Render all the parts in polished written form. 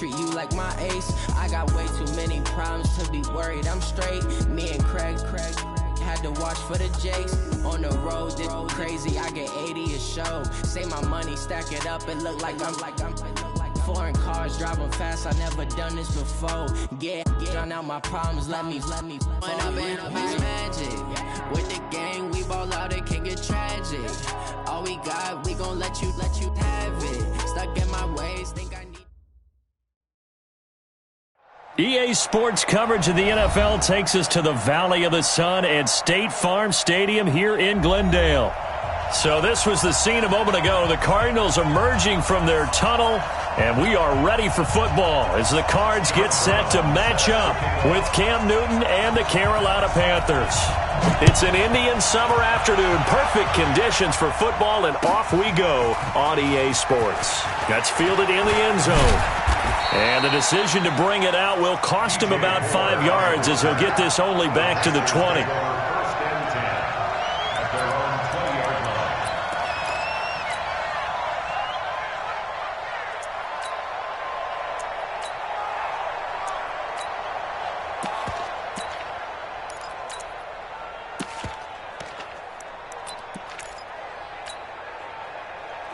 treat you like my ace. I got way too many problems to be worried. I'm straight. Me and Craig had to watch for the Jakes. On the road, this crazy. I get 80 a show. Say my money, stack it up. It look like I'm foreign cars driving fast. I never done this before. Get drown out my problems. Let me. When I've been magic with the gang, we ball out. It can get tragic. All we got, we gon' let you have it. Stuck in my ways, think I need. EA Sports coverage of the NFL takes us to the Valley of the Sun at State Farm Stadium here in Glendale. So this was the scene a moment ago. The Cardinals emerging from their tunnel, and we are ready for football as the Cards get set to match up with Cam Newton and the Carolina Panthers. It's an Indian summer afternoon. Perfect conditions for football, and off we go on EA Sports. That's fielded in the end zone. And the decision to bring it out will cost him about 5 yards as he'll get this only back to the 20.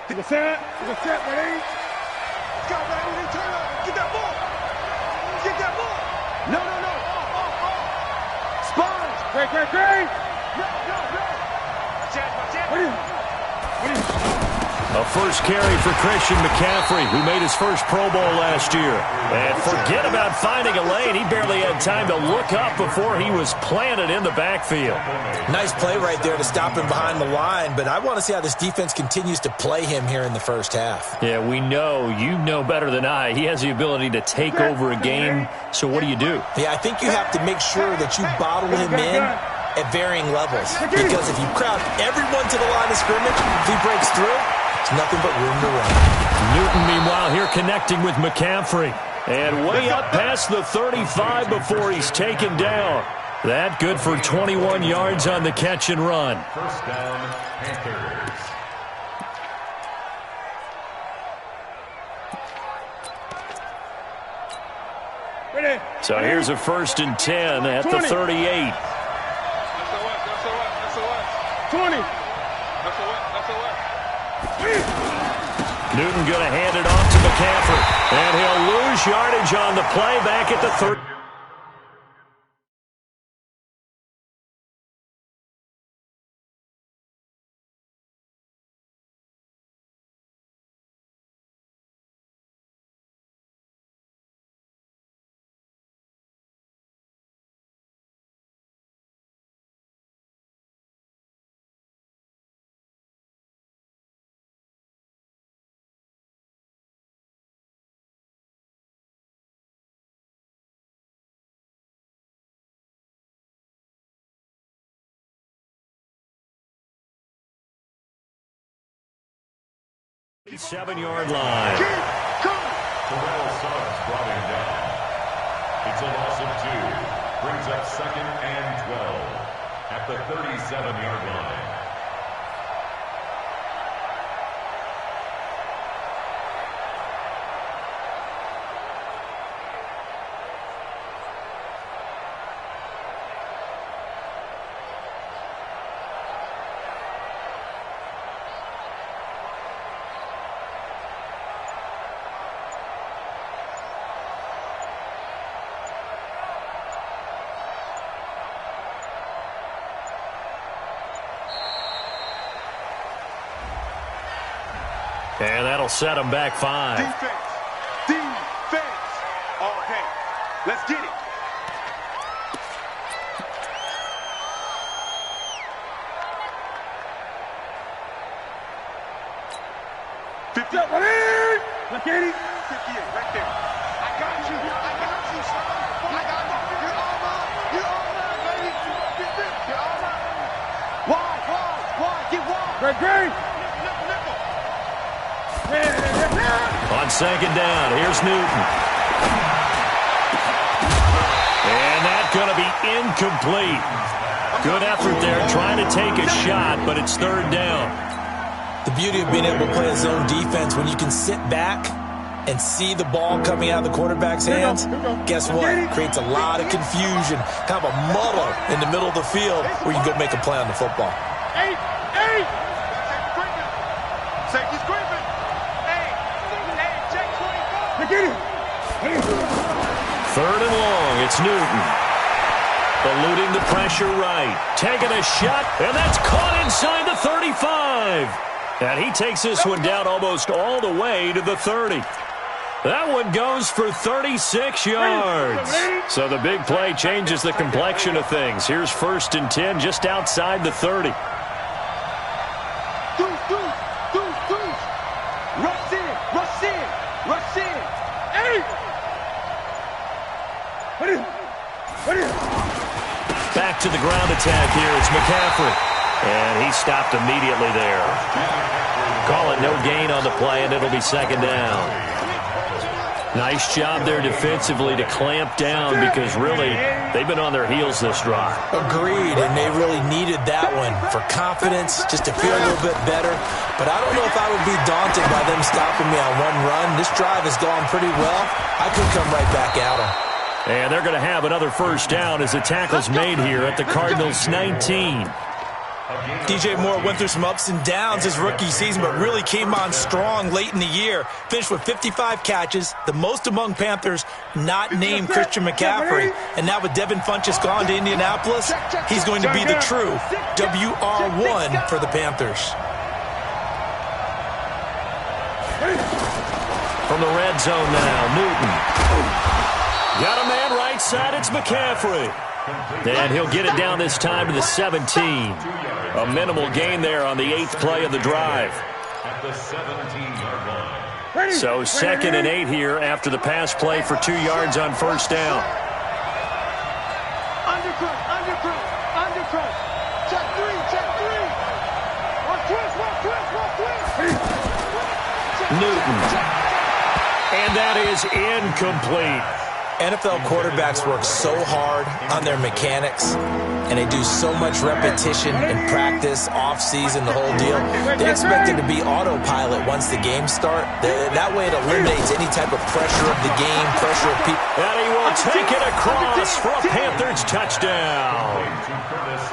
Get set, ready? Got ready, turn up. Get that ball. Get that ball. No. Spine. Great. No. What is A first carry for Christian McCaffrey, who made his first Pro Bowl last year. And forget about finding a lane. He barely had time to look up before he was planted in the backfield. Nice play right there to stop him behind the line, but I want to see how this defense continues to play him here in the first half. Yeah, we know. You know better than I. He has the ability to take over a game, so what do? Yeah, I think you have to make sure that you bottle him in at varying levels, because if you crowd everyone to the line of scrimmage, if he breaks through, it's nothing but room to run. Newton, meanwhile, here connecting with McCaffrey. And way up past the 35 before he's taken down. That good for 21 yards on the catch and run. First down, Panthers. So here's a 1st and 10 at the 38. That's a what? 20. Newton going to hand it off to McCaffrey. And he'll lose yardage on the play back at the 30. Seven-yard line. Terrell Suggs brought him down. It's a loss of 2. Brings up 2nd and 12 at the 37-yard line. And that'll set him back 5. Defense. Okay, let's get it. Look at it. 58, right there. I got you, son. I got you. You're all mine, baby. You're all mine. Wide. Get wide. Great. On 2nd down, here's Newton. And that's going to be incomplete. Good effort there trying to take a shot, but it's 3rd down. The beauty of being able to play a zone defense when you can sit back and see the ball coming out of the quarterback's hands, guess what? Creates a lot of confusion, kind of a muddle in the middle of the field where you can go make a play on the football. Safety's creeping. Third and long, it's Newton. Eluding the pressure right. Taking a shot, and that's caught inside the 35. And he takes this one down almost all the way to the 30. That one goes for 36 yards. So the big play changes the complexion of things. Here's 1st and 10 just outside the 30. Rush in. Back to the ground attack here. It's McCaffrey. And he stopped immediately there. Call it no gain on the play, and it'll be 2nd down. Nice job there defensively to clamp down because really they've been on their heels this drive. Agreed, and they really needed that one for confidence, just to feel a little bit better. But I don't know if I would be daunted by them stopping me on one run. This drive has gone pretty well. I could come right back at them. And they're going to have another 1st down as the tackle's made here at the Cardinals' 19. DJ Moore went through some ups and downs his rookie season, but really came on strong late in the year. Finished with 55 catches, the most among Panthers not named Christian McCaffrey. And now with Devin Funchess gone to Indianapolis, he's going to be the true WR1 for the Panthers. From the red zone now, Newton. Got a man right side, it's McCaffrey. And he'll get it down this time to the 17. A minimal gain there on the 8th play of the drive. At the 17-yard line. So 2nd and 8 here after the pass play for 2 yards on 1st down. Undercut. Check three. One twist. Newton. And that is incomplete. NFL quarterbacks work so hard on their mechanics, and they do so much repetition in practice, off-season, the whole deal. They expect it to be autopilot once the games start. That way it eliminates any type of pressure of the game, pressure of people. And he will take it across for a Panthers touchdown.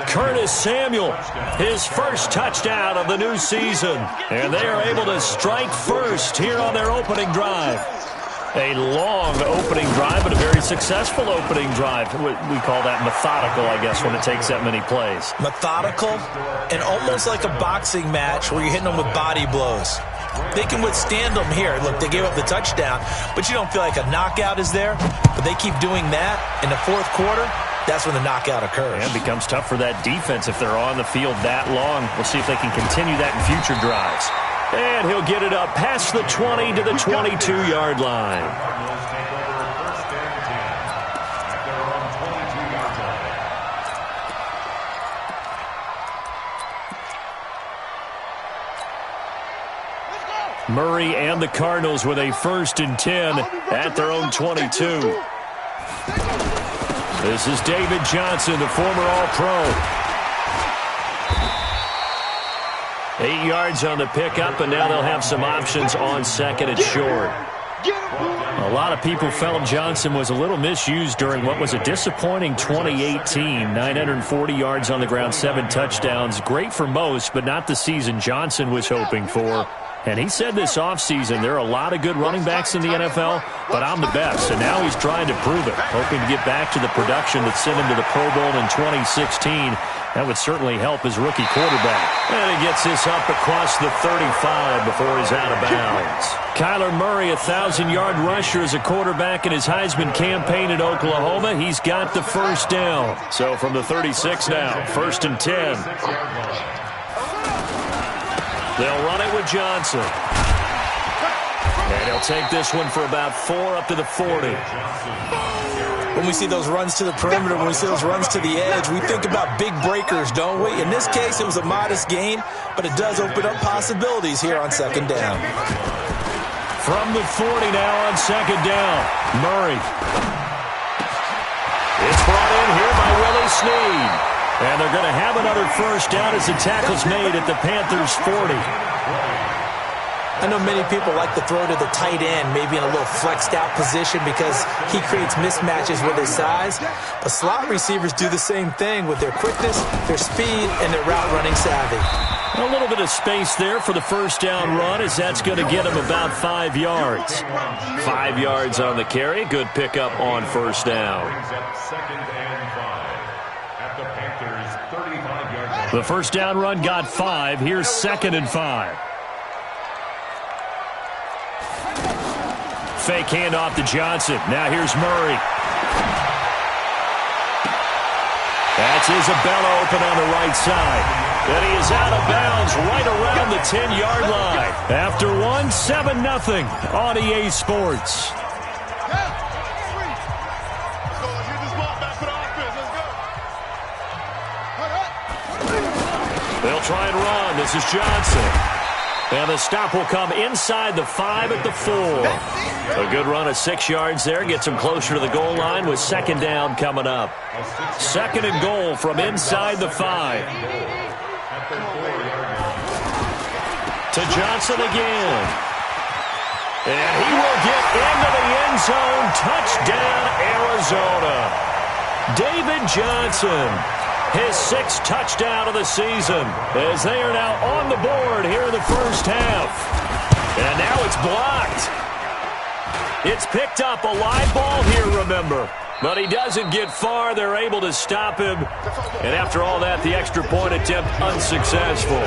Curtis Samuel, his 1st touchdown of the new season. And they are able to strike first here on their opening drive. A long opening drive, but a very successful opening drive. We call that methodical, I guess, when it takes that many plays. Methodical and almost like a boxing match where you're hitting them with body blows. They can withstand them here. Look, they gave up the touchdown, but you don't feel like a knockout is there. But they keep doing that in the 4th quarter. That's when the knockout occurs. And it becomes tough for that defense if they're on the field that long. We'll see if they can continue that in future drives. And he'll get it up past the 20 to the 22-yard line. Cardinals take over 1st and 10 at their own 22-yard line. Murray and the Cardinals with a 1st and 10 at their own 22. This is David Johnson, the former All-Pro. 8 yards on the pickup, and now they'll have some options on 2nd and short. A lot of people felt Johnson was a little misused during what was a disappointing 2018. 940 yards on the ground, 7 touchdowns. Great for most, but not the season Johnson was hoping for. And he said this offseason, there are a lot of good running backs in the NFL, but I'm the best. And now he's trying to prove it, hoping to get back to the production that sent him to the Pro Bowl in 2016. That would certainly help his rookie quarterback. And he gets this up across the 35 before he's out of bounds. Kyler Murray, a 1,000-yard rusher as a quarterback in his Heisman campaign at Oklahoma. He's got the 1st down. So from the 36 now, 1st and 10. They'll run it with Johnson. And he'll take this one for about 4 up to the 40. When we see those runs to the perimeter, when we see those runs to the edge, we think about big breakers, don't we? In this case, it was a modest gain, but it does open up possibilities here on 2nd down. From the 40 now on 2nd down, Murray. It's brought in here by Willie Snead. And they're going to have another 1st down as the tackle's made at the Panthers' 40. I know many people like to throw to the tight end, maybe in a little flexed out position because he creates mismatches with his size. But slot receivers do the same thing with their quickness, their speed, and their route running savvy. A little bit of space there for the first down run, as that's going to get him about 5 yards. 5 yards on the carry. Good pickup on first down. The first down run got 5. Here's 2nd and 5. Fake handoff to Johnson. Now here's Murray. That's Isabella open on the right side. And he is out of bounds right around the 10-yard line. After 7-0 on EA Sports. They'll try and run. This is Johnson. And the stop will come inside the 5 at the 4. A good run of 6 yards there. Gets him closer to the goal line with 2nd down coming up. 2nd and goal from inside the 5. To Johnson again. And he will get into the end zone. Touchdown, Arizona. David Johnson. His 6th touchdown of the season, as they are now on the board here in the first half. And now it's blocked. It's picked up, a live ball here, remember. But he doesn't get far. They're able to stop him. And after all that, the extra point attempt unsuccessful.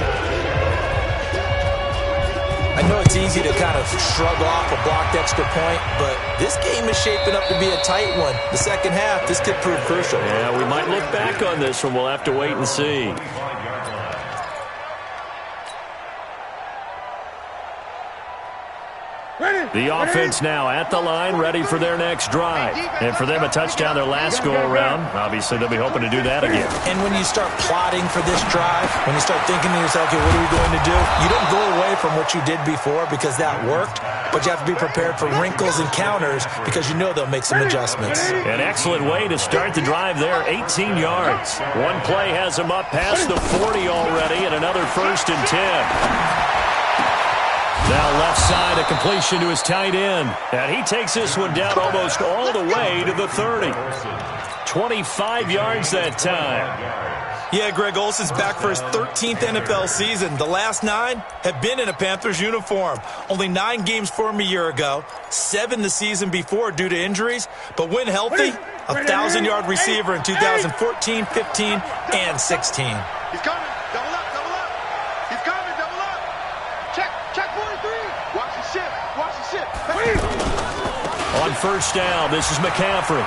I know it's easy to kind of shrug off a blocked extra point, but this game is shaping up to be a tight one. The second half, this could prove crucial. Yeah, we might look back on this one. We'll have to wait and see. The offense now at the line, ready for their next drive. And for them, a touchdown their last go-around. Obviously, they'll be hoping to do that again. And when you start plotting for this drive, when you start thinking to yourself, okay, what are we going to do? You don't go away from what you did before because that worked, but you have to be prepared for wrinkles and counters because you know they'll make some adjustments. An excellent way to start the drive there, 18 yards. One play has them up past the 40 already, and another 1st and 10. Now left side, a completion to his tight end. And he takes this one down almost all the way to the 30. 25 yards that time. Yeah, Greg Olsen's back for his 13th NFL season. The last 9 have been in a Panthers uniform. Only 9 games for him a year ago, 7 the season before due to injuries. But when healthy, a 1,000-yard receiver in 2014, 15, and 16. He's coming. Double up, double up. He's coming, double up. Check 43. Watch the ship. Watch the ship. On first down, this is McCaffrey.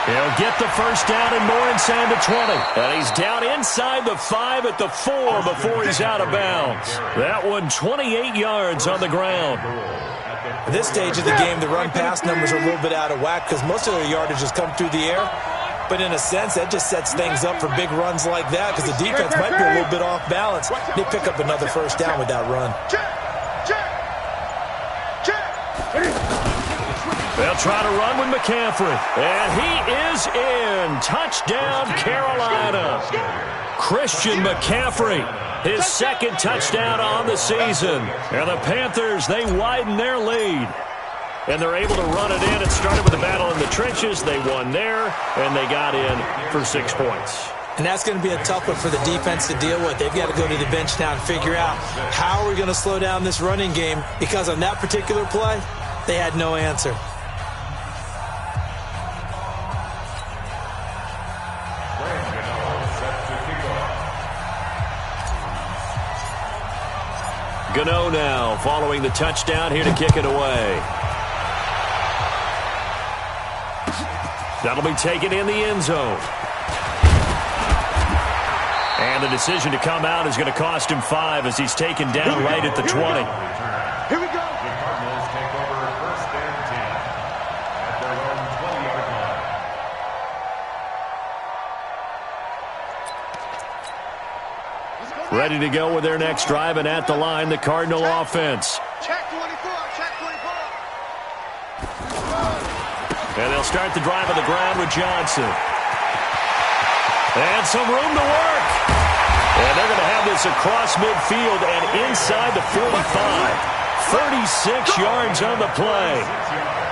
He'll get the first down and more inside the 20. And he's down inside the 5 at the 4 before he's out of bounds. That one 28 yards on the ground. At this stage of the game, the run-pass numbers are a little bit out of whack because most of their yardage has come through the air. But in a sense, that just sets things up for big runs like that because the defense might be a little bit off balance. They pick up another first down with that run. They'll try to run with McCaffrey. And he is in. Touchdown, Carolina. Christian McCaffrey, his 2nd touchdown on the season. And the Panthers, they widen their lead. And they're able to run it in. It started with a battle in the trenches. They won there, and they got in for 6 points. And that's going to be a tough one for the defense to deal with. They've got to go to the bench now and figure out how are we going to slow down this running game, because on that particular play, they had no answer. Gano now following the touchdown here to kick it away. That'll be taken in the end zone. And the decision to come out is going to cost him 5 as he's taken down right at the 20. Here we go. The Cardinals take over 1st and 10 at their own 20-yard line. Ready to go with their next drive, and at the line, the Cardinal offense. Check 24. Check 24. And they'll start the drive on the ground with Johnson. And some room to work. And they're going to have this across midfield and inside the 45. 36 yards on the play.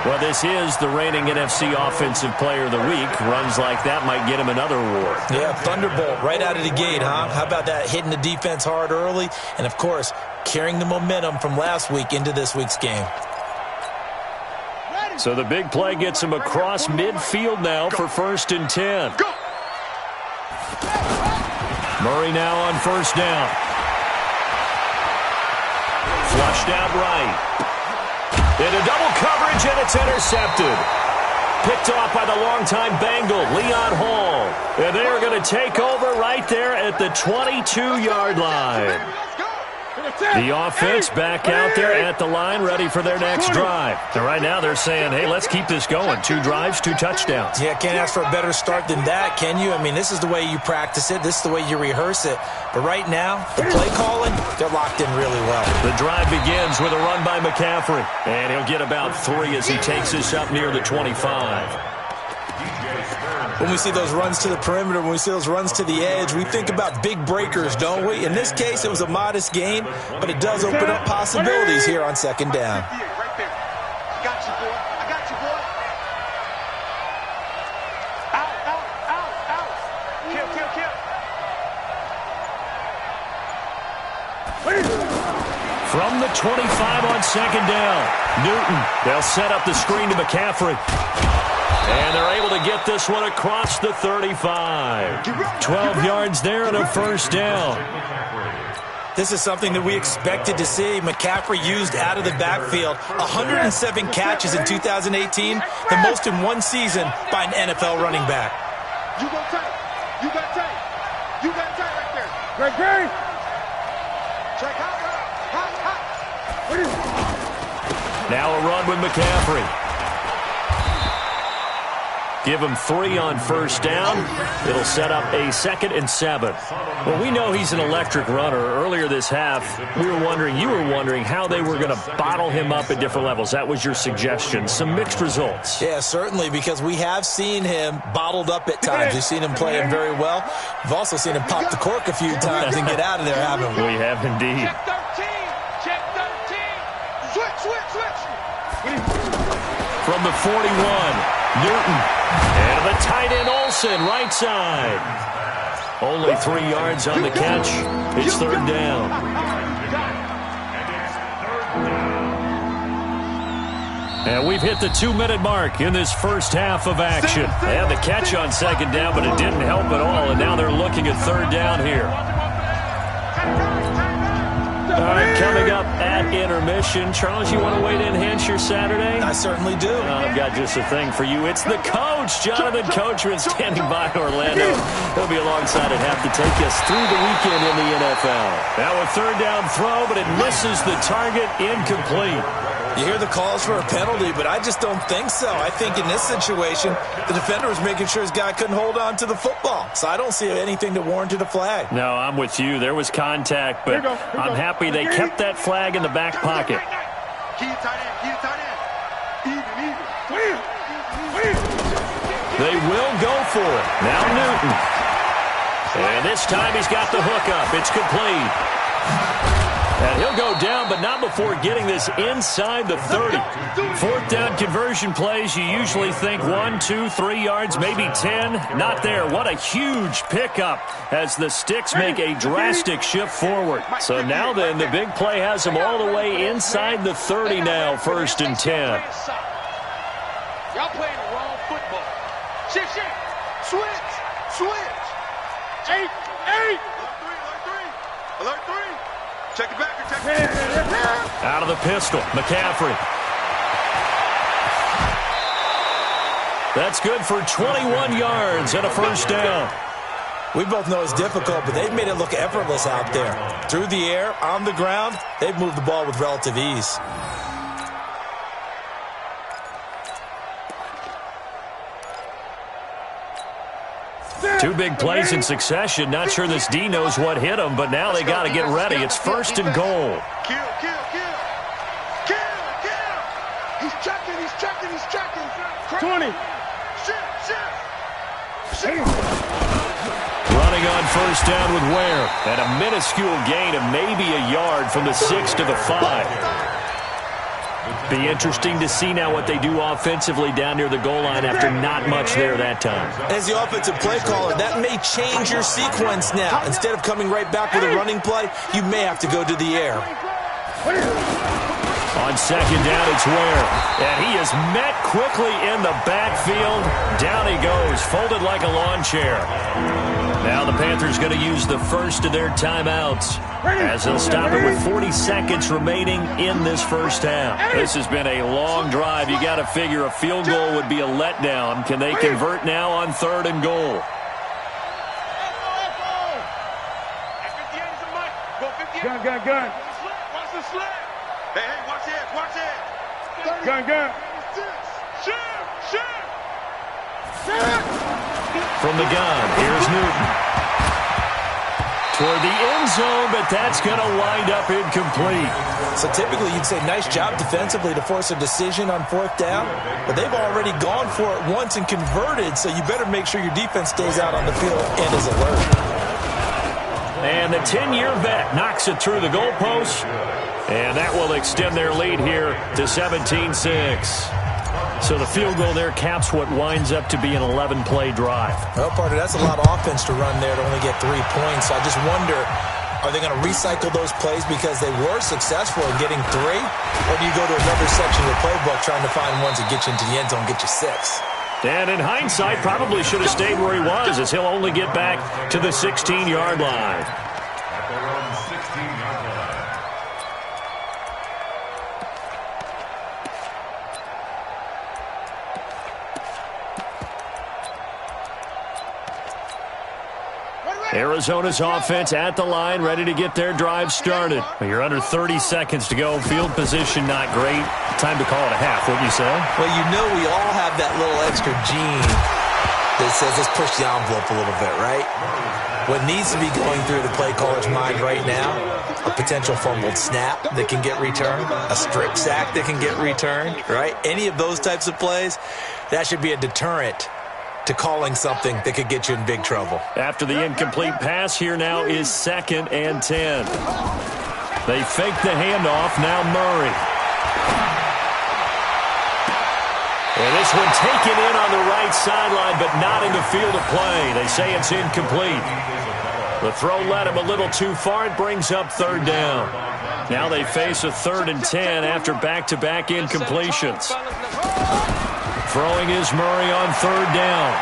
Well, this is the reigning NFC Offensive Player of the Week. Runs like that might get him another award. Yeah, thunderbolt right out of the gate, huh? How about that, hitting the defense hard early? And, of course, carrying the momentum from last week into this week's game. So the big play gets him across midfield now for 1st and 10. Murray now on 1st down. Flushed out right. Into double coverage, and it's intercepted. Picked off by the longtime Bengal, Leon Hall. And they are going to take over right there at the 22-yard line. The offense back out there at the line, ready for their next drive. And right now they're saying, hey, let's keep this going. 2 drives, 2 touchdowns. Yeah, can't ask for a better start than that, can you? I mean, this is the way you practice it. This is the way you rehearse it. But right now, the play calling, they're locked in really well. The drive begins with a run by McCaffrey. And he'll get about 3 as he takes this up near the 25. When we see those runs to the perimeter, when we see those runs to the edge, we think about big breakers, don't we? In this case, it was a modest gain, but it does open up possibilities here on 2nd down. Right there. I got you, boy. I got you, boy. Out, out, out, out. Kill, kill, kill. From the 25 on 2nd down, Newton. They'll set up the screen to McCaffrey. And they're able to get this one across the 35. 12 yards there and a 1st down. This is something that we expected to see. McCaffrey used out of the backfield. 107 catches in 2018, the most in one season by an NFL running back. You got tight. You got tight. You got tight right there. Great, great. Check out. Now a run with McCaffrey. Give him 3 on 1st down. It'll set up a 2nd and 7. Well, we know he's an electric runner. Earlier this half, you were wondering how they were going to bottle him up at different levels. That was your suggestion. Some mixed results. Yeah, certainly, because we have seen him bottled up at times. We've seen him playing very well. We've also seen him pop the cork a few times and get out of there, haven't we? We have indeed. Check 13. Check 13. Switch. From the 41, Newton. And the tight end Olsen, right side. Only 3 yards on the catch. It's 3rd down. And we've hit the 2-minute mark in this first half of action. They had the catch on 2nd down, but it didn't help at all. And now they're looking at 3rd down here. All right, coming up at intermission. Charles, you want to wait to enhance your Saturday? I certainly do. I've got just a thing for you. It's the coach, Jonathan Coachman, standing by in Orlando. He'll be alongside at half to take us through the weekend in the NFL. Now a 3rd down throw, but it misses the target, incomplete. You hear the calls for a penalty, but I just don't think so. I think in this situation, the defender was making sure his guy couldn't hold on to the football. So I don't see anything that warranted a flag. No, I'm with you. There was contact, but I'm happy they kept that flag in the back pocket. Keep tight end. Keep tight end. Even. They will go for it. Now Newton. And this time he's got the hook up. It's complete. And he'll go down, but not before getting this inside the 30. 4th down conversion plays, you usually think 1, 2, 3 yards, maybe 10. Not there. What a huge pickup as the sticks make a drastic shift forward. So now then, the big play has them all the way inside the 30 now, 1st and 10. Y'all playing the wrong football. Shit. Switch. 8. Alert 3. Check it back. Out of the pistol, McCaffrey. That's good for 21 yards and a 1st down. We both know it's difficult, but they've made it look effortless out there. Through the air, on the ground, they've moved the ball with relative ease. Two big plays in succession. Not sure this D knows what hit him, but now they got to get ready. It's 1st and goal. Kill. He's checking. 20. Shit. Running on first down with Ware. And a minuscule gain of maybe a yard from the 6 to the 5. Be interesting to see now what they do offensively down near the goal line after not much there that time. As the offensive play caller, that may change your sequence now. Instead of coming right back with a running play, you may have to go to the air. On second down, it's Ware. And he is met quickly in the backfield. Down he goes, folded like a lawn chair. Now the Panthers going to use the first of their timeouts as they'll stop it with 40 seconds remaining in this first half. This has been a long drive. You got to figure a field goal would be a letdown. Can they convert now on 3rd and goal? Gun. Watch the slip. Hey, watch it. Gun. Shoot. From the gun, here's Newton. Toward the end zone, but that's going to wind up incomplete. So typically you'd say nice job defensively to force a decision on 4th down, but they've already gone for it once and converted, so you better make sure your defense stays out on the field and is alert. And the 10-year vet knocks it through the goalpost, and that will extend their lead here to 17-6. So the field goal there caps what winds up to be an 11-play drive. Well, partner, that's a lot of offense to run there to only get 3 points. So I just wonder, are they going to recycle those plays because they were successful in getting 3? Or do you go to another section of the playbook trying to find ones that get you into the end zone, get you 6? And in hindsight, probably should have stayed where he was, as he'll only get back to the 16-yard line. At their own 16-yard line. Arizona's offense at the line, ready to get their drive started. You're under 30 seconds to go. Field position not great. Time to call it a half, wouldn't you say? Well, you know we all have that little extra gene that says let's push the envelope a little bit, right? What needs to be going through the play caller's mind right now, a potential fumbled snap that can get returned, a strip sack that can get returned, right? Any of those types of plays, that should be a deterrent to calling something that could get you in big trouble. After the incomplete pass, here now is 2nd and 10. They fake the handoff, now Murray. And this one taken in on the right sideline, but not in the field of play. They say it's incomplete. The throw led him a little too far. It brings up 3rd down. Now they face a 3rd and 10 after back-to-back incompletions. Throwing is Murray on 3rd down.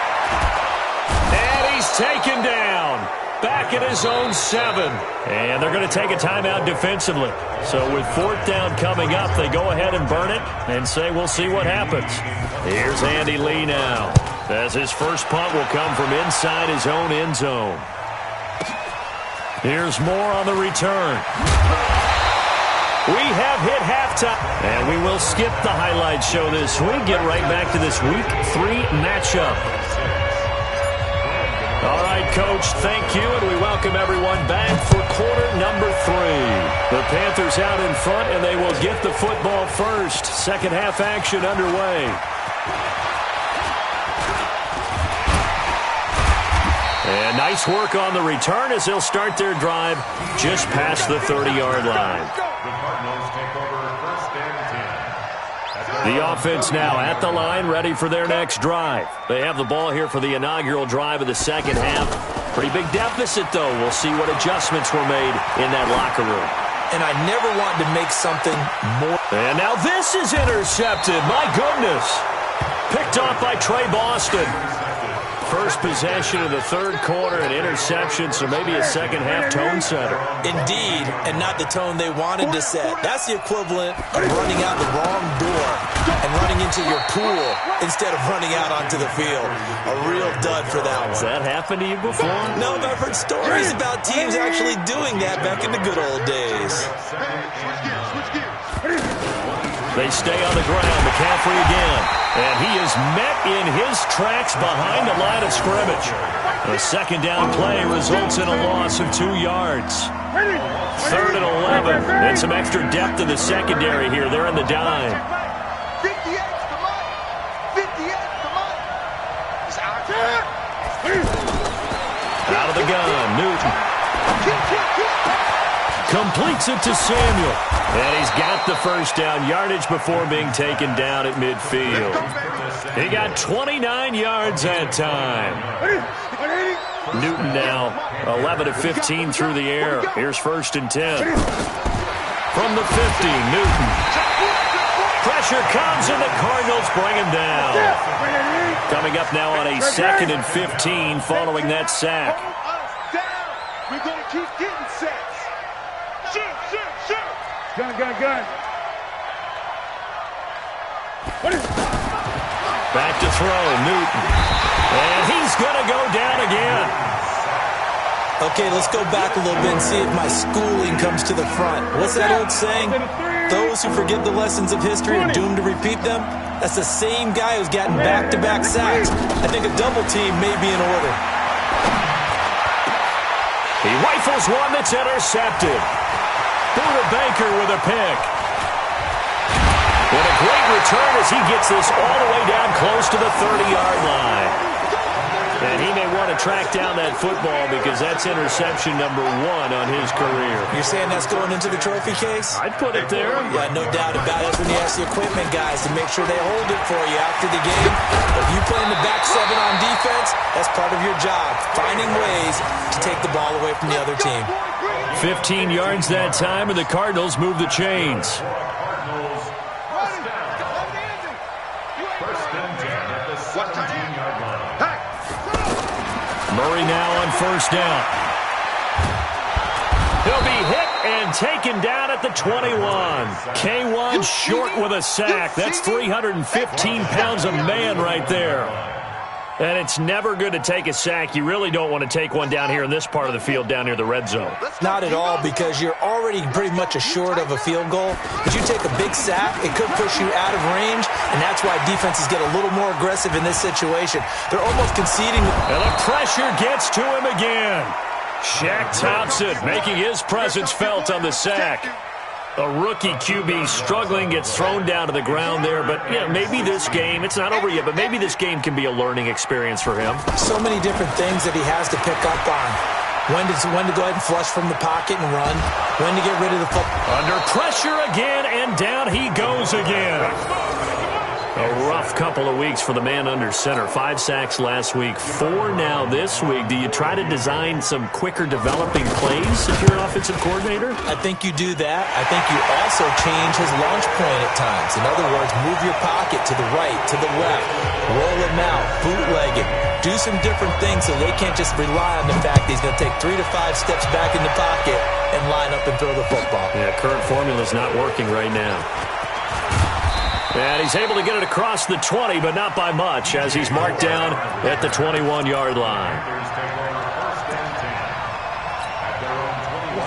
And he's taken down. Back at his own 7. And they're going to take a timeout defensively. So with 4th down coming up, they go ahead and burn it and say we'll see what happens. Here's Andy Lee now, as his first punt will come from inside his own end zone. Here's Moore on the return. We have hit halftime, and we will skip the highlight show this week. Get right back to this Week 3 matchup. All right, Coach, thank you, and we welcome everyone back for quarter number 3. The Panthers out in front, and they will get the football first. Second half action underway. And nice work on the return as they'll start their drive just past the 30-yard line. The Cardinals take over 1st and 10. The offense now at the line, ready for their next drive. They have the ball here for the inaugural drive of the second half. Pretty big deficit, though. We'll see what adjustments were made in that locker room. And I never want to make something more. And now this is intercepted. My goodness. Picked off by Trey Boston. First possession of the 3rd quarter, an interception, so maybe a second-half tone setter. Indeed, and not the tone they wanted to set. That's the equivalent of running out the wrong door and running into your pool instead of running out onto the field. A real dud for that one. Has that happened to you before? No, but I've heard stories about teams actually doing that back in the good old days. They stay on the ground. McCaffrey again. And he is met in his tracks behind the line of scrimmage. The second down play results in a loss of 2 yards. 3rd and 11. And some extra depth in the secondary here. They're in the dime. 58 to Mike. 58 to Mike. It's out there. Out of the gun, Newton. Completes it to Samuel. And he's got the first down, yardage before being taken down at midfield. He got 29 yards that time. Newton now 11 of 15 through the air. Here's 1st and 10. From the 50, Newton. Pressure comes, and the Cardinals bring him down. Coming up now on a 2nd and 15 following that sack. We're going to keep getting sacks. Shoot. Gun. Back to throw, Newton. And he's going to go down again. Okay, let's go back a little bit and see if my schooling comes to the front. What's that old saying? Those who forget the lessons of history are doomed to repeat them. That's the same guy who's gotten back-to-back sacks. I think a double team may be in order. He rifles one that's intercepted. Buda Baker with a pick. And a great return as he gets this all the way down close to the 30-yard line. And he may want to track down that football because that's interception number 1 on his career. You're saying that's going into the trophy case? I'd put it there. Yeah, no doubt about it. That's when you ask the equipment guys to make sure they hold it for you after the game. If you play in the back 7 on defense, that's part of your job, finding ways to take the ball away from the other team. 15 yards that time, and the Cardinals move the chains. Murray now on 1st down. He'll be hit and taken down at the 21. K1 short with a sack. That's 315 pounds of man right there. And it's never good to take a sack. You really don't want to take one down here in this part of the field down near the red zone. Not at all, because you're already pretty much assured of a field goal. But you take a big sack, it could push you out of range, and that's why defenses get a little more aggressive in this situation. They're almost conceding. And the pressure gets to him again. Shaq Thompson making his presence felt on the sack. A rookie QB struggling, gets thrown down to the ground there. But, yeah, maybe this game, it's not over yet, but maybe this game can be a learning experience for him. So many different things that he has to pick up on. When to go ahead and flush from the pocket and run. When to get rid of the football. Under pressure again, and down he goes again. A rough couple of weeks for the man under center. 5 sacks last week, 4 now this week. Do you try to design some quicker developing plays if you're an offensive coordinator? I think you do that. I think you also change his launch point at times. In other words, move your pocket to the right, to the left, roll him out, bootleg it. Do some different things so they can't just rely on the fact that he's going to take 3 to 5 steps back in the pocket and line up and throw the football. Yeah, current formula's not working right now. And he's able to get it across the 20, but not by much, as he's marked down at the 21-yard line.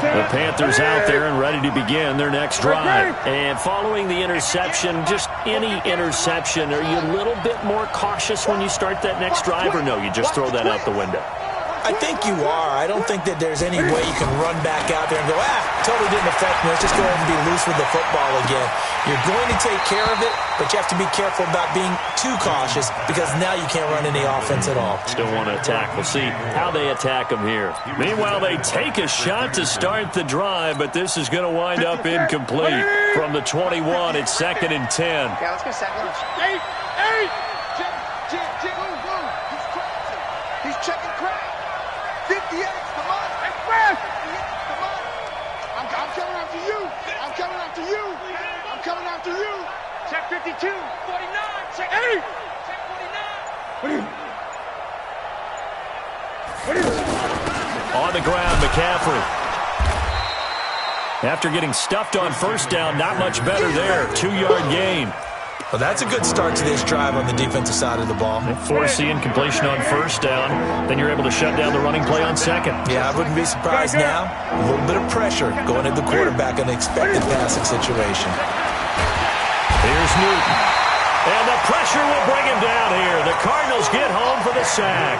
The Panthers out there and ready to begin their next drive. And following the interception, just any interception, are you a little bit more cautious when you start that next drive, or no, you just throw that out the window? I think you are. I don't think that there's any way you can run back out there and go, totally didn't affect me. Let's just go ahead and be loose with the football again. You're going to take care of it, but you have to be careful about being too cautious because now you can't run any offense at all. Still want to attack. We'll see how they attack them here. Meanwhile, they take a shot to start the drive, but this is going to wind up incomplete. From the 21, it's 2nd and 10. Yeah, let's go second. Eight. He's checking crack. 58, come on. Express. Come on. I'm coming after you. I'm coming after you. I'm coming after you. Check 52. 49. Check 8. Check 49. What is it? On the ground, McCaffrey. After getting stuffed on 1st down, not much better there. 2-yard gain. Well, that's a good start to this drive on the defensive side of the ball. Force the incompletion on 1st down. Then you're able to shut down the running play on 2nd. Yeah, I wouldn't be surprised now. A little bit of pressure going at the quarterback in the expected passing situation. Here's Newton. And the pressure will bring him down here. The Cardinals get home for the sack.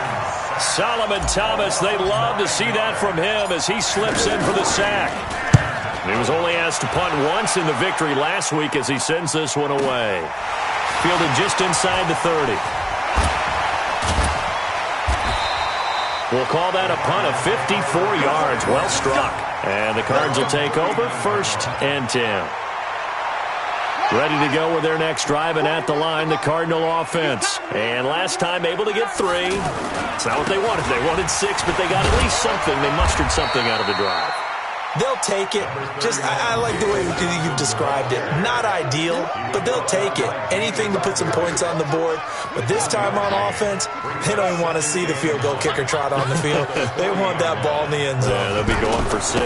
Solomon Thomas, they love to see that from him as he slips in for the sack. He was only asked to punt once in the victory last week as he sends this one away. Fielded just inside the 30. We'll call that a punt of 54 yards. Well struck. And the Cards will take over, 1st and 10. Ready to go with their next drive, and at the line, the Cardinal offense. And last time able to get 3. It's not what they wanted. They wanted 6, but they got at least something. They mustered something out of the drive. They'll take it. I like the way you've described it. Not ideal, but they'll take it. Anything to put some points on the board. But this time on offense, they don't want to see the field goal kicker trot on the field. They want that ball in the end zone. Yeah, they'll be going for 6.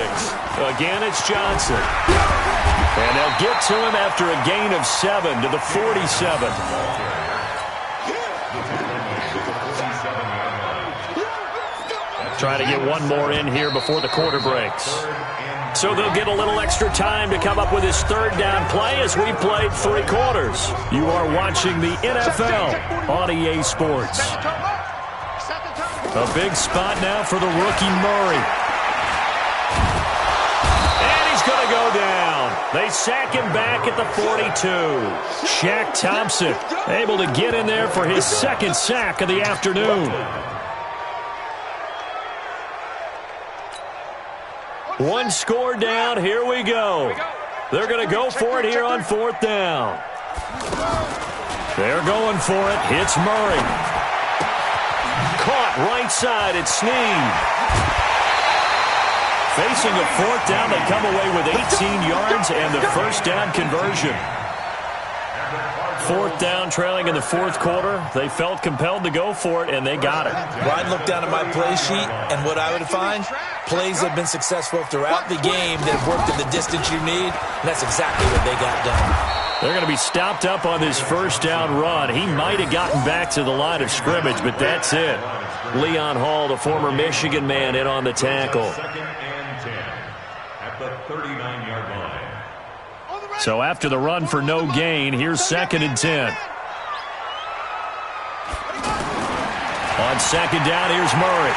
Again, it's Johnson. And they'll get to him after a gain of 7 to the 47. Trying to get one more in here before the quarter breaks. So they'll get a little extra time to come up with his 3rd down play as we played 3 quarters. You are watching the NFL on EA Sports. A big spot now for the rookie Murray. And he's going to go down. They sack him back at the 42. Shaq Thompson able to get in there for his 2nd sack of the afternoon. One score down. Here we go. They're going to go for it here on 4th down. They're going for it. Hits Murray. Caught right side. It's Snead. Facing a 4th down, they come away with 18 yards and the 1st down conversion. 4th down, trailing in the 4th quarter. They felt compelled to go for it, and they got it. Well, I'd look down at my play sheet, and what I would find, plays have been successful throughout the game that have worked at the distance you need, and that's exactly what they got done. They're going to be stopped up on this 1st down run. He might have gotten back to the line of scrimmage, but that's it. Leon Hall, the former Michigan man, in on the tackle. 2nd and 10 at the 39-yard line. So after the run for no gain, here's 2nd and 10. On 2nd down, here's Murray.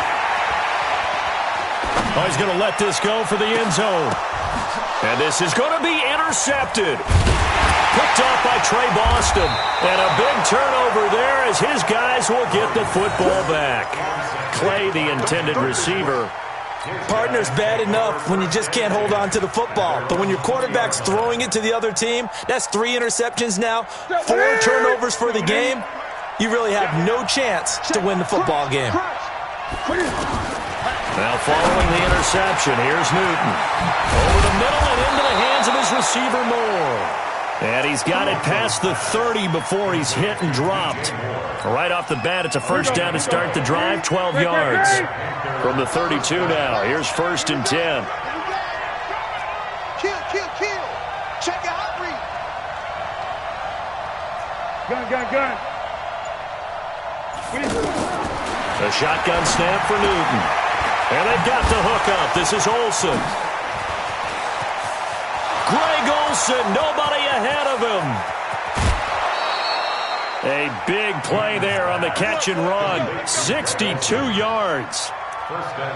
Oh, he's going to let this go for the end zone. And this is going to be intercepted. Picked off by Trey Boston. And a big turnover there as his guys will get the football back. Clay, the intended receiver. Partner's bad enough when you just can't hold on to the football. But when your quarterback's throwing it to the other team, that's 3 interceptions now, 4 turnovers for the game. You really have no chance to win the football game. Now following the interception, here's Newton. Over the middle and into the hands of his receiver Moore. And he's got it past the 30 before he's hit and dropped. Right off the bat, it's a 1st down to start the drive, 12 yards. From the 32 now, here's 1st and 10. Kill. Check out, read. Gun. A shotgun snap for Newton. And they've got the hook up. This is Olsen. Greg Olsen, nobody ahead of him. A big play there on the catch and run. 62 yards.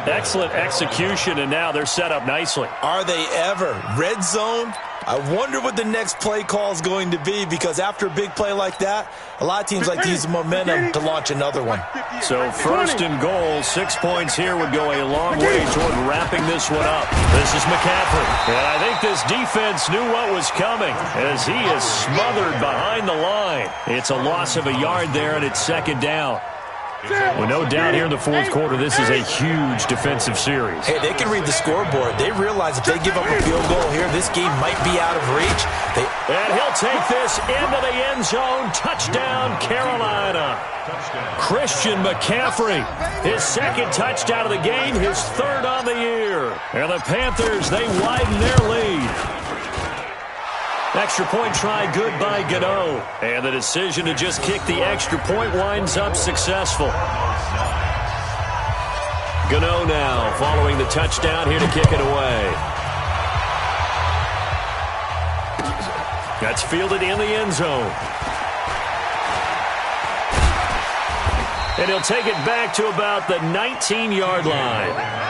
Excellent execution, and now they're set up nicely. Are they ever? Red zone? I wonder what the next play call is going to be, because after a big play like that, a lot of teams like to use the momentum to launch another one. So 1st and goal, 6 points here would go a long way toward wrapping this one up. This is McCaffrey. And I think this defense knew what was coming as he is smothered behind the line. It's a loss of a yard there, and it's 2nd down. Well, no doubt here in the 4th quarter, this is a huge defensive series. Hey, they can read the scoreboard. They realize if they give up a field goal here, this game might be out of reach. And he'll take this into the end zone. Touchdown, Carolina. Christian McCaffrey, his 2nd touchdown of the game, his 3rd on the year. And the Panthers, they widen their lead. Extra point try good by Gano. And the decision to just kick the extra point winds up successful. Gano now following the touchdown here to kick it away. That's fielded in the end zone. And he'll take it back to about the 19-yard line.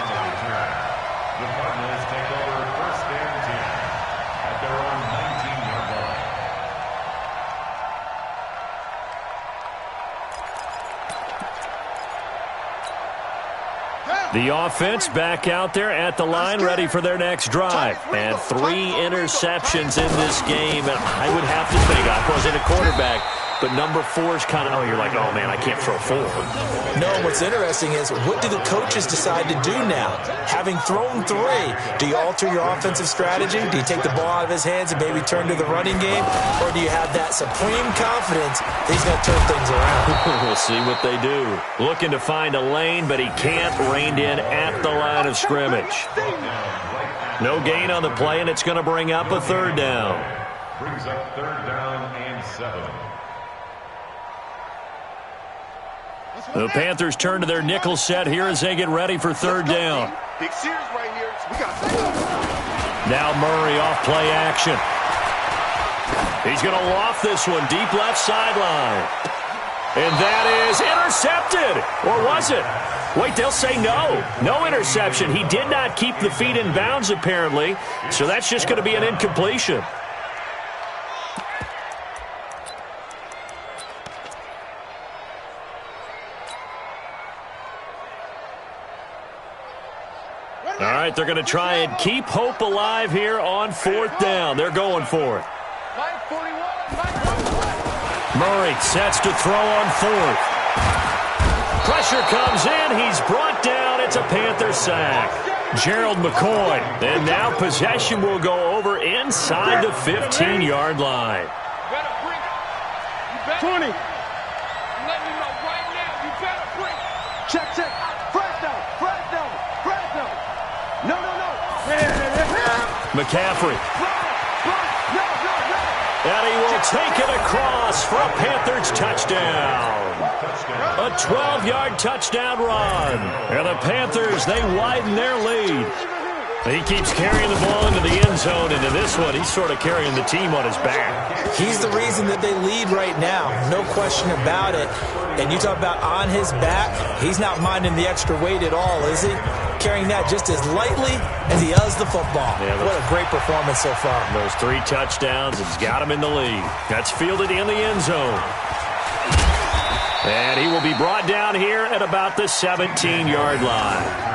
The offense back out there at the line, ready for their next drive. And 3 interceptions in this game. And I would have to think, I wasn't a quarterback, but number 4 is kind of, oh, you're like, oh, man, I can't throw 4. No, what's interesting is, what do the coaches decide to do now? Having thrown 3, do you alter your offensive strategy? Do you take the ball out of his hands and maybe turn to the running game? Or do you have that supreme confidence that he's going to turn things around? We'll see what they do. Looking to find a lane, but he can't. Reined in at the line of scrimmage. No gain on the play, and it's going to bring up a 3rd down. Brings up 3rd down and 7. The Panthers turn to their nickel set here as they get ready for 3rd down. Big series right here. We got now Murray off play action. He's going to loft this one deep left sideline. And that is intercepted. Or was it? Wait, they'll say no. No interception. He did not keep the feet in bounds, apparently. So that's just going to be an incompletion. All right, they're going to try and keep hope alive here on 4th down. They're going for it. Murray sets to throw on 4th. Pressure comes in. He's brought down. It's a Panther sack. Gerald McCoy. And now possession will go over inside the 15-yard line. 20. Let me know right now. You better bring. Check. Fresno. No. McCaffrey. And he will take it across for a Panthers touchdown. A 12-yard touchdown run. And the Panthers, they widen their lead. He keeps carrying the ball into the end zone. And in this one, he's sort of carrying the team on his back. He's the reason that they lead right now. No question about it. And you talk about on his back, he's not minding the extra weight at all, is he? Carrying that just as lightly as he does the football. Yeah, what a great performance so far. Those 3 touchdowns, it's got him in the lead. That's fielded in the end zone. And he will be brought down here at about the 17-yard line.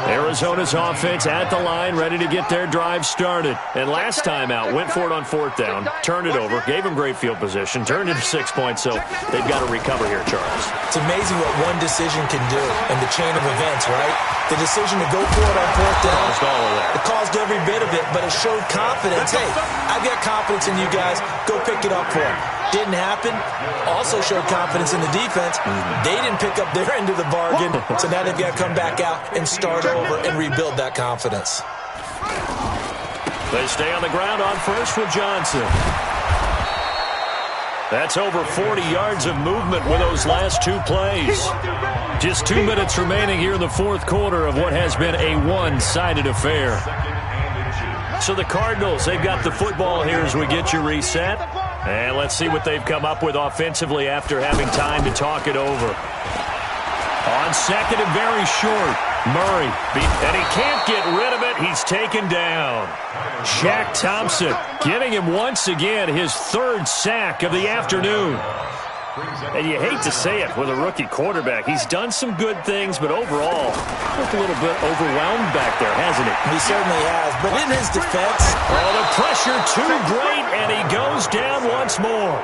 Arizona's offense at the line, ready to get their drive started. And last time out, went for it on 4th down, turned it over, gave him great field position, turned it to 6 points, so they've got to recover here, Charles. It's amazing what one decision can do in the chain of events, right? The decision to go for it on 4th down. Caused all of that. It caused every bit of it, but it showed confidence. Hey, I've got confidence in you guys. Go pick it up for him. Didn't happen. Also showed confidence in the defense. They didn't pick up their end of the bargain, so now they've got to come back out and start over and rebuild that confidence. They stay on the ground on first with Johnson. That's over 40 yards of movement with those last 2 plays. Just 2 minutes remaining here in the 4th quarter of what has been a one-sided affair. So the Cardinals, they've got the football here as we get you reset. And let's see what they've come up with offensively after having time to talk it over. On 2nd and very short, Murray. And he can't get rid of it. He's taken down. Shaq Thompson giving him once again his 3rd sack of the afternoon. And you hate to say it with a rookie quarterback. He's done some good things, but overall, looked a little bit overwhelmed back there, hasn't he? He certainly has. But in his defense, the pressure too great, and he goes down once more.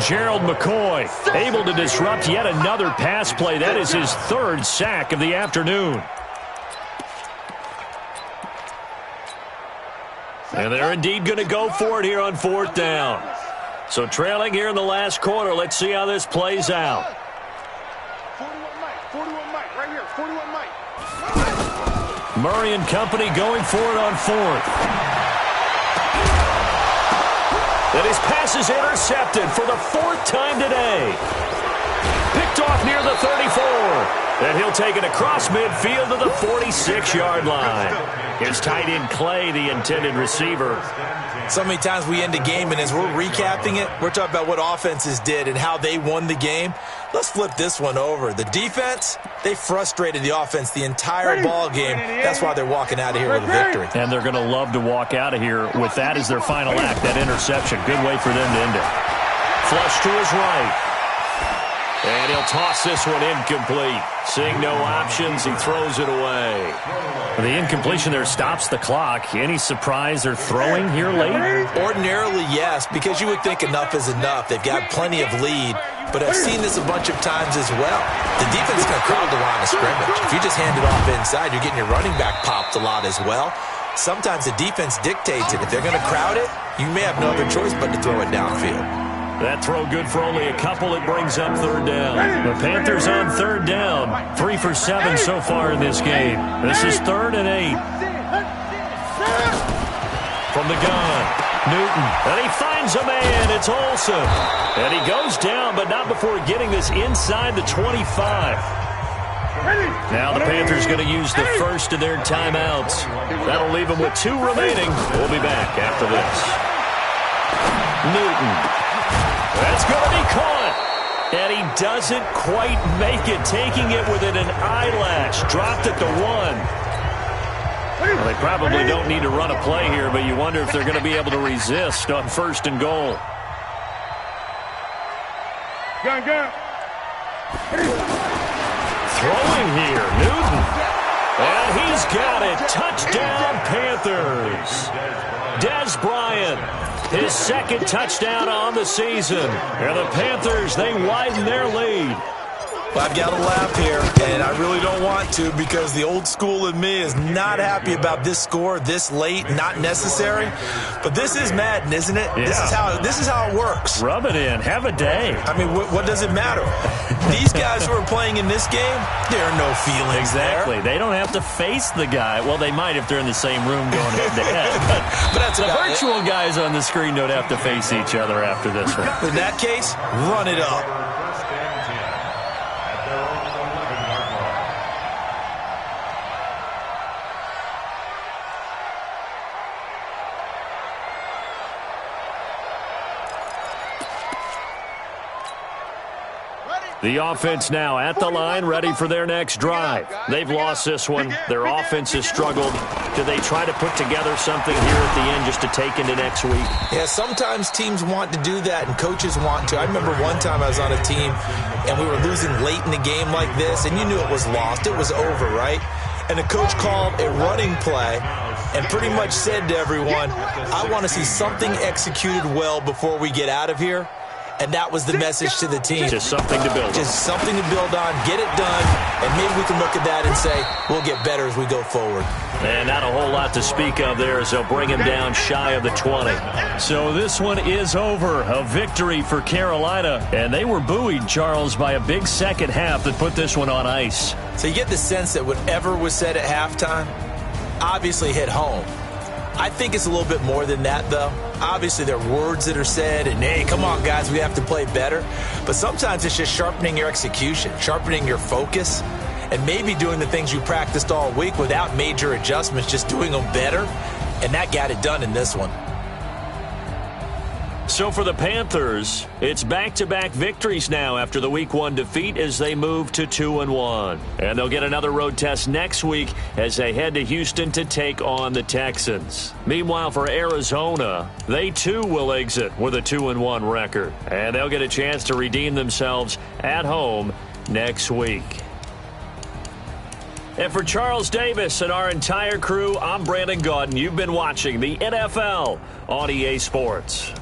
Gerald McCoy able to disrupt yet another pass play. That is his 3rd sack of the afternoon. And they're indeed going to go for it here on 4th down. So trailing here in the last quarter. Let's see how this plays out. 41 Mike, right here, 41 Mike. Murray and company going for it on 4th. And his pass is intercepted for the 4th time today. Picked off near the 34. And he'll take it across midfield to the 46-yard line. Here's tight end Clay, the intended receiver. So many times we end a game, and as we're recapping it, we're talking about what offenses did and how they won the game. Let's flip this one over. The defense, they frustrated the offense the entire ball game. That's why they're walking out of here with a victory. And they're going to love to walk out of here with that as their final act, that interception. Good way for them to end it. Flush to his right. And he'll toss this one incomplete. Seeing no options, he throws it away. The incompletion there stops the clock. Any surprise they're throwing here late? Ordinarily, yes, because you would think enough is enough. They've got plenty of lead, but I've seen this a bunch of times as well. The defense is going to crowd the line of scrimmage. If you just hand it off inside, you're getting your running back popped a lot as well. Sometimes the defense dictates it. If they're going to crowd it, you may have no other choice but to throw it downfield. That throw good for only a couple. It brings up third down. The Panthers on third down. 3 for 7 so far in this game. This is 3rd and 8. From the gun, Newton. And he finds a man. It's Olsen. And he goes down, but not before getting this inside the 25. Now the Panthers going to use the first of their timeouts. That'll leave them with 2 remaining. We'll be back after this. Newton. That's going to be caught. And he doesn't quite make it, taking it within an eyelash. Dropped it to 1. Well, they probably don't need to run a play here, but you wonder if they're going to be able to resist on 1st and goal. Gun. Throwing here, Newton. And he's got it. Touchdown, Panthers. Des Bryant, his 2nd touchdown on the season. And the Panthers, they widen their lead. Well, I've got to laugh here, and I really don't want to because the old school in me is not happy about this score this late, not necessary. But this is Madden, isn't it? Yeah. This is how it works. Rub it in. Have a day. I mean, what does it matter? These guys who are playing in this game, there are no feelings Exactly. there. They don't have to face the guy. Well, they might if they're in the same room going head-to-head. But that's The about virtual guys on the screen don't have to face each other after this one. it. In that case, run it up. The offense now at the line, ready for their next drive. They've lost this one. Their offense has struggled. Do they try to put together something here at the end just to take into next week? Yeah, sometimes teams want to do that and coaches want to. I remember one time I was on a team and we were losing late in the game like this, and you knew it was lost. It was over, right? And the coach called a running play and pretty much said to everyone, I want to see something executed well before we get out of here. And that was the message to the team. Just something to build on. Just something to build on, get it done, and maybe we can look at that and say, we'll get better as we go forward. And not a whole lot to speak of there as they'll bring him down shy of the 20. So this one is over. A victory for Carolina. And they were buoyed, Charles, by a big second half that put this one on ice. So you get the sense that whatever was said at halftime obviously hit home. I think it's a little bit more than that, though. Obviously, there are words that are said, and, hey, come on, guys, we have to play better. But sometimes it's just sharpening your execution, sharpening your focus, and maybe doing the things you practiced all week without major adjustments, just doing them better. And that got it done in this one. So for the Panthers, it's back-to-back victories now after the Week 1 defeat as they move to 2-1. And they'll get another road test next week as they head to Houston to take on the Texans. Meanwhile, for Arizona, they too will exit with a 2-1 record. And they'll get a chance to redeem themselves at home next week. And for Charles Davis and our entire crew, I'm Brandon Gaudin. You've been watching the NFL on EA Sports.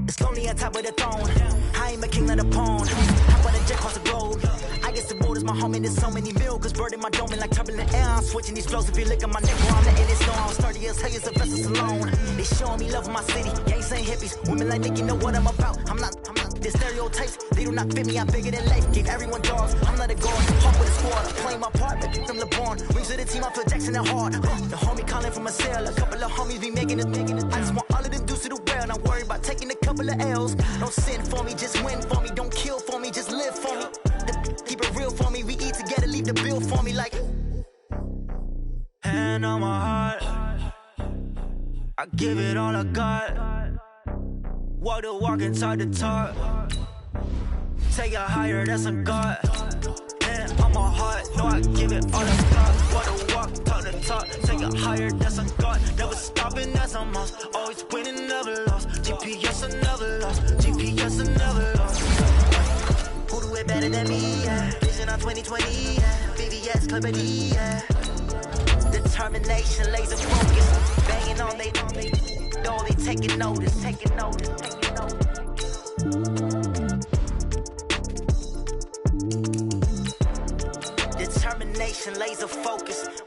It's lonely on top of the throne. I ain't a king of the pawn. Hop on a jet across the globe. I guess the road is my home and there's so many milkers burning my dome like turbulent air. I'm switching these flows. If you look at my neck, well, I'm letting it snow. I'm sturdy as hell, it's a vessel alone. They showing me love in my city. Gangs ain't hippies. Women like Nick, you know what I'm about. I'm not the stereotypes. They do not fit me. I'm bigger than life. Gave everyone dogs. I'm not a guard. Hop with a squad. I'm playing my part, but I'm LeBron. Rings to the team. I feel Jackson and hard. The homie calling from a cell. A couple of homies be making it. I just want all of them dudes to do well. Not worry about taking a couple of L's. Don't sin for me, just win for me. Don't kill for me, just live for me. Keep it real for me. We eat together, leave the bill for me like. Hand on my heart, I give it all I got. Walk the walk and talk the talk. Take it higher, that's a God. Hand on my heart, no, I give it all I got. Walk the walk, talk the talk. Take it higher, that's a God. Never stopping, that's a must. Always winning, never lost. GPS, I never lost. GPS, I never lost. Who do it better than me? Yeah. Vision on 2020. Yeah. VVS, Clippity. Yeah. Determination, laser focus. Banging on they door, they taking notice. Taking notice. Taking notice. Determination, laser focus.